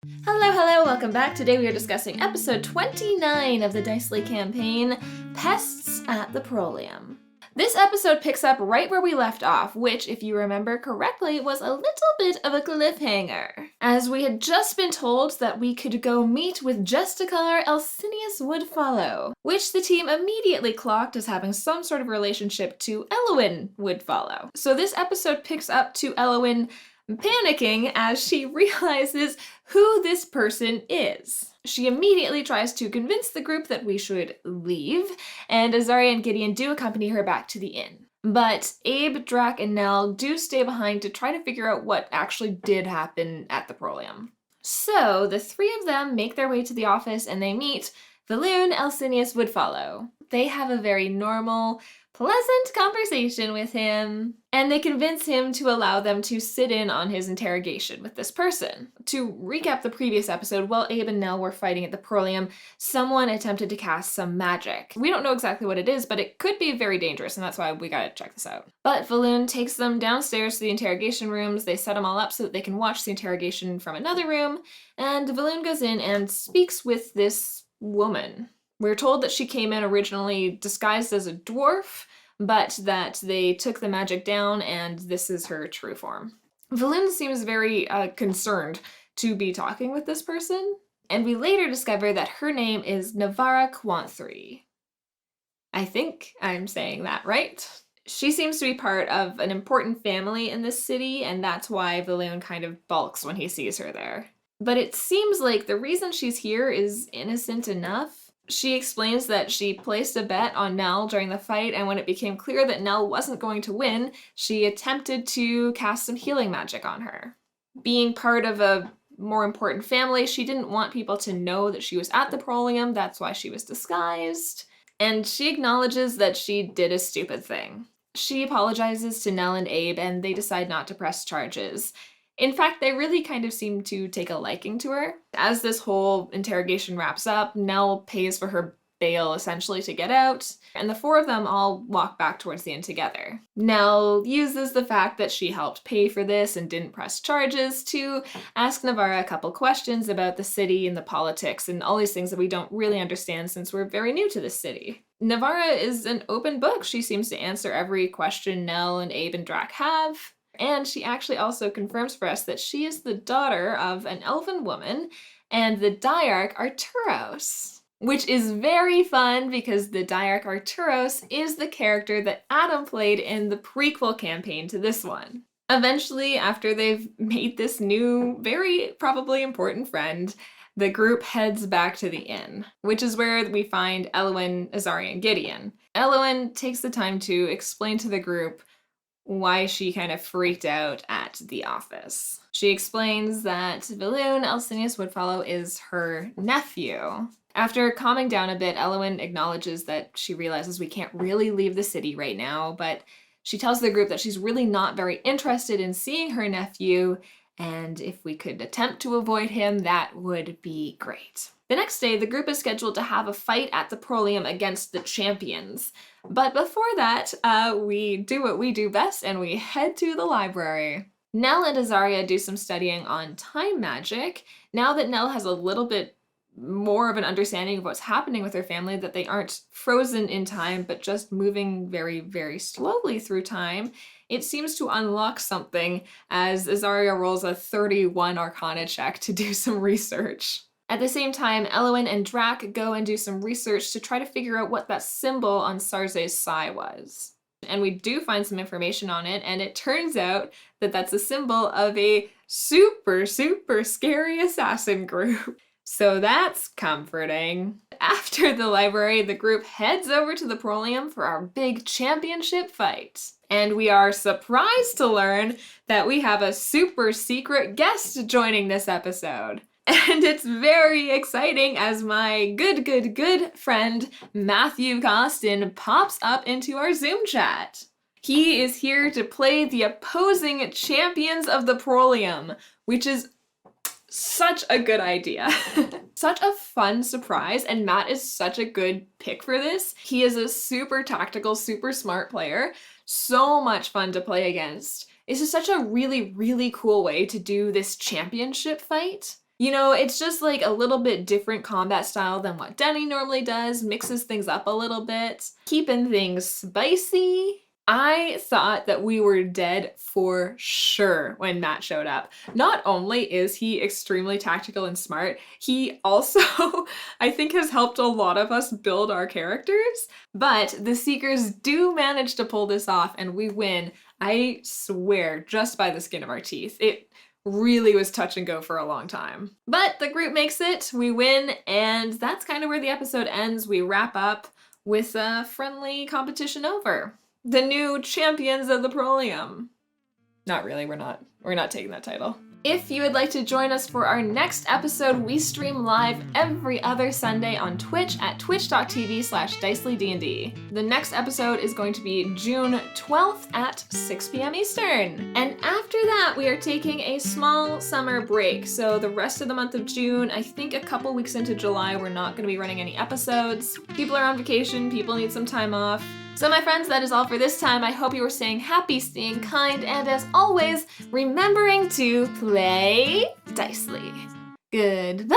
Hello, hello, welcome back. Today we are discussing episode 29 of the Dicely campaign, Pests at the Proelium. This episode picks up right where we left off, which, if you remember correctly, was a little bit of a cliffhanger, as we had just been told that we could go meet with Justicar Alcinius Woodfollow, which the team immediately clocked as having some sort of relationship to Elowyn Woodfollow. So this episode picks up to Elowyn panicking as she realizes who this person is. She immediately tries to convince the group that we should leave, and Azaria and Gideon do accompany her back to the inn. But Abe, Drac, and Nell do stay behind to try to figure out what actually did happen at the Proelium. So the three of them make their way to the office and they meet Elowyn Alcinius Woodfollow. They have a very normal, pleasant conversation with him, and they convince him to allow them to sit in on his interrogation with this person. To recap the previous episode, while Abe and Nell were fighting at the Proelium, someone attempted to cast some magic. We don't know exactly what it is, but it could be very dangerous, and that's why we gotta check this out. But Elowyn takes them downstairs to the interrogation rooms. They set them all up so that they can watch the interrogation from another room, and Elowyn goes in and speaks with this woman. We're told that she came in originally disguised as a dwarf, but that they took the magic down and this is her true form. Elowyn seems very concerned to be talking with this person, and we later discover that her name is Navara Quanthri. I think I'm saying that right. She seems to be part of an important family in this city, and that's why Elowyn kind of balks when he sees her there. But it seems like the reason she's here is innocent enough. She explains that she placed a bet on Nell during the fight, and when it became clear that Nell wasn't going to win, she attempted to cast some healing magic on her. Being part of a more important family, she didn't want people to know that she was at the Proelium, that's why she was disguised. And she acknowledges that she did a stupid thing. She apologizes to Nell and Abe, and they decide not to press charges. In fact, they really kind of seem to take a liking to her. As this whole interrogation wraps up, Nell pays for her bail essentially to get out, and the four of them all walk back towards the inn together. Nell uses the fact that she helped pay for this and didn't press charges to ask Navara a couple questions about the city and the politics and all these things that we don't really understand since we're very new to this city. Navara is an open book. She seems to answer every question Nell and Abe and Drac have. And she actually also confirms for us that she is the daughter of an elven woman and the Diarch Arturos, which is very fun because the Diarch Arturos is the character that Adam played in the prequel campaign to this one. Eventually, after they've made this new, very probably important friend, the group heads back to the inn, which is where we find Elowyn, Azaria, and Gideon. Elowyn takes the time to explain to the group why she kind of freaked out at the office. She explains that Elowyn Alcinius Woodfollow is her nephew. After calming down a bit, Elowyn acknowledges that she realizes we can't really leave the city right now, but she tells the group that she's really not very interested in seeing her nephew, and if we could attempt to avoid him, that would be great. The next day, the group is scheduled to have a fight at the Proelium against the champions. But before that, we do what we do best and we head to the library. Nell and Azaria do some studying on time magic. Now that Nell has a little bit more of an understanding of what's happening with her family, that they aren't frozen in time, but just moving very, very slowly through time, it seems to unlock something as Azaria rolls a 31 Arcana check to do some research. At the same time, Elowyn and Drac go and do some research to try to figure out what that symbol on Sarze's sai was. And we do find some information on it, and it turns out that that's a symbol of a super, super scary assassin group. So that's comforting. After the library, the group heads over to the Proelium for our big championship fight. And we are surprised to learn that we have a super secret guest joining this episode. And it's very exciting as my good friend Matthew Costin pops up into our Zoom chat. He is here to play the opposing champions of the Proelium, which is such a good idea. Such a fun surprise, and Matt is such a good pick for this. He is a super tactical, super smart player. So much fun to play against. This is such a really, really cool way to do this championship fight. You know, it's just like a little bit different combat style than what Denny normally does, mixes things up a little bit, keeping things spicy. I thought that we were dead for sure when Matt showed up. Not only is he extremely tactical and smart, he also, I think, has helped a lot of us build our characters, but the Seekers do manage to pull this off and we win, I swear, just by the skin of our teeth. It really was touch and go for a long time. But the group makes it, we win, and that's kind of where the episode ends. We wrap up with a friendly competition over. The new champions of the Proelium. Not really, we're not taking that title. If you would like to join us for our next episode, we stream live every other Sunday on Twitch at twitch.tv/DicelyDND. The next episode is going to be June 12th at 6 p.m. Eastern. And after that, we are taking a small summer break. So the rest of the month of June, I think a couple weeks into July, we're not going to be running any episodes. People are on vacation, people need some time off. So my friends, that is all for this time. I hope you were staying happy, staying kind, and as always, remembering to play dicely. Goodbye!